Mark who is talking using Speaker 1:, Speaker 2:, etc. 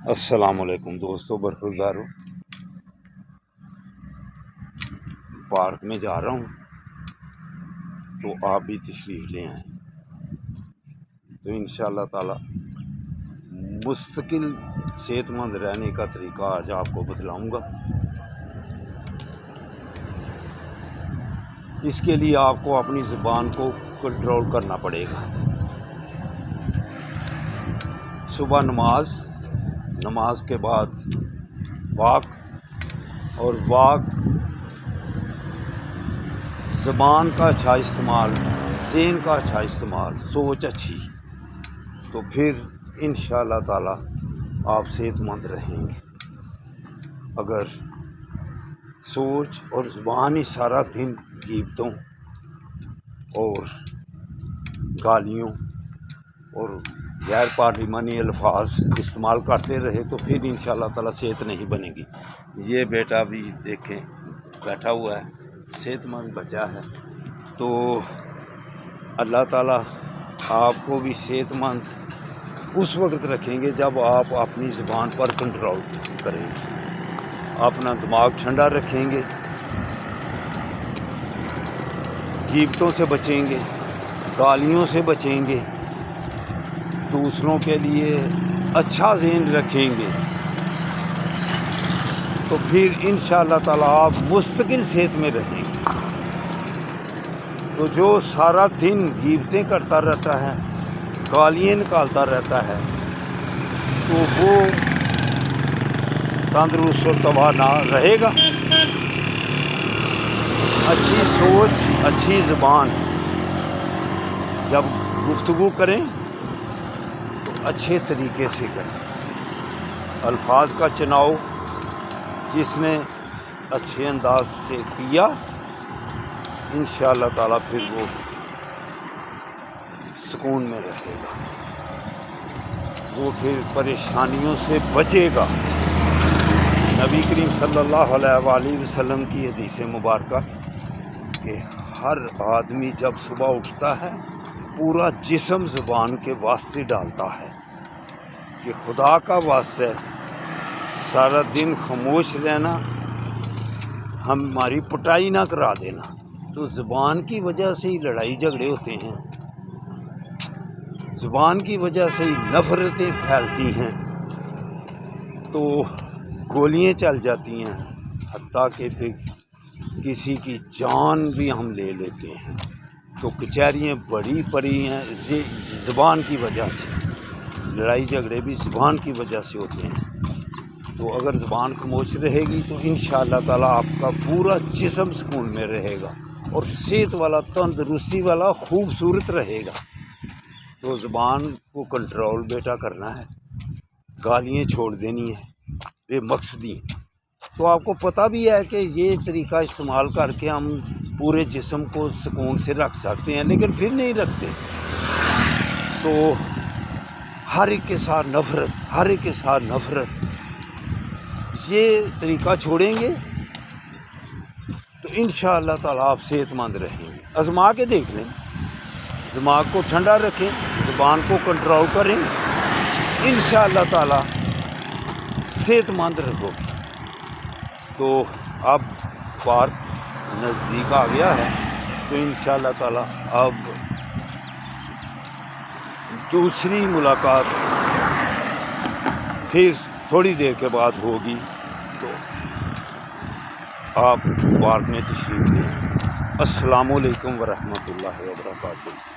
Speaker 1: السلام علیکم دوستو، برخوردارو پارک میں جا رہا ہوں تو آپ بھی تشریف لے آئیں تو انشاءاللہ تعالی مستقل صحت مند رہنے کا طریقہ آج آپ کو بتلاؤں گا۔ اس کے لیے آپ کو اپنی زبان کو کنٹرول کرنا پڑے گا۔ صبح نماز کے بعد واک اور زبان کا اچھا استعمال، ذہن کا اچھا استعمال، سوچ اچھی، تو پھر انشاءاللہ تعالی آپ صحت مند رہیں گے۔ اگر سوچ اور زبان ہی سارا دن غیبتوں اور گالیوں اور غیر پارلیمانی الفاظ استعمال کرتے رہے تو پھر انشاءاللہ تعالی صحت نہیں بنے گی۔ یہ بیٹا بھی دیکھیں بیٹھا ہوا ہے، صحت مند بچہ ہے، تو اللہ تعالی آپ کو بھی صحت مند اس وقت رکھیں گے جب آپ اپنی زبان پر کنٹرول کریں گے، اپنا دماغ ٹھنڈا رکھیں گے، غیبتوں سے بچیں گے، گالیوں سے بچیں گے، دوسروں کے لیے اچھا ذہن رکھیں گے، تو پھر انشاءاللہ تعالیٰ آپ مستقل صحت میں رہیں گے۔ تو جو سارا دن غیبتیں کرتا رہتا ہے، گالیاں نکالتا رہتا ہے، تو وہ تندرست اور تباہ نہ رہے گا۔ اچھی سوچ، اچھی زبان، جب گفتگو کریں تو اچھے طریقے سے کریں۔ الفاظ کا چناؤ جس نے اچھے انداز سے کیا انشاءاللہ تعالیٰ پھر وہ سکون میں رہے گا، وہ پھر پریشانیوں سے بچے گا۔ نبی کریم صلی اللہ علیہ وآلہ وسلم کی حدیث مبارکہ کہ ہر آدمی جب صبح اٹھتا ہے پورا جسم زبان کے واسطے ڈالتا ہے کہ خدا کا واسطہ سارا دن خاموش رہنا، ہماری پٹائی نہ کرا دینا۔ تو زبان کی وجہ سے ہی لڑائی جھگڑے ہوتے ہیں، زبان کی وجہ سے ہی نفرتیں پھیلتی ہیں، تو گولیاں چل جاتی ہیں، حتیٰ کہ پھر کسی کی جان بھی ہم لے لیتے ہیں۔ تو کچہریاں بڑی پڑی ہیں زبان کی وجہ سے، لڑائی جھگڑے بھی زبان کی وجہ سے ہوتے ہیں۔ تو اگر زبان خاموش رہے گی تو انشاءاللہ تعالیٰ آپ کا پورا جسم سکون میں رہے گا اور صحت والا، تندرستی والا، خوبصورت رہے گا۔ تو زبان کو کنٹرول بیٹا کرنا ہے، گالیاں چھوڑ دینی ہے بے مقصدی۔ تو آپ کو پتہ بھی ہے کہ یہ طریقہ استعمال کر کے ہم پورے جسم کو سکون سے رکھ سکتے ہیں، لیکن پھر نہیں رکھتے۔ تو ہر ایک کے ساتھ نفرت، یہ طریقہ چھوڑیں گے تو انشاءاللہ تعالیٰ آپ صحت مند رہیں گے۔ آزما کے دیکھ لیں، دماغ کو ٹھنڈا رکھیں، زبان کو کنٹرول کریں، انشاءاللہ تعالیٰ صحت مند رہو گے۔ تو اب پارک نزدیک آ گیا ہے تو انشاءاللہ تعالیٰ اب دوسری ملاقات پھر تھوڑی دیر کے بعد ہوگی، تو آپ پارک میں تشریف لیں۔ السلام علیکم ورحمۃ اللہ وبرکاتہ۔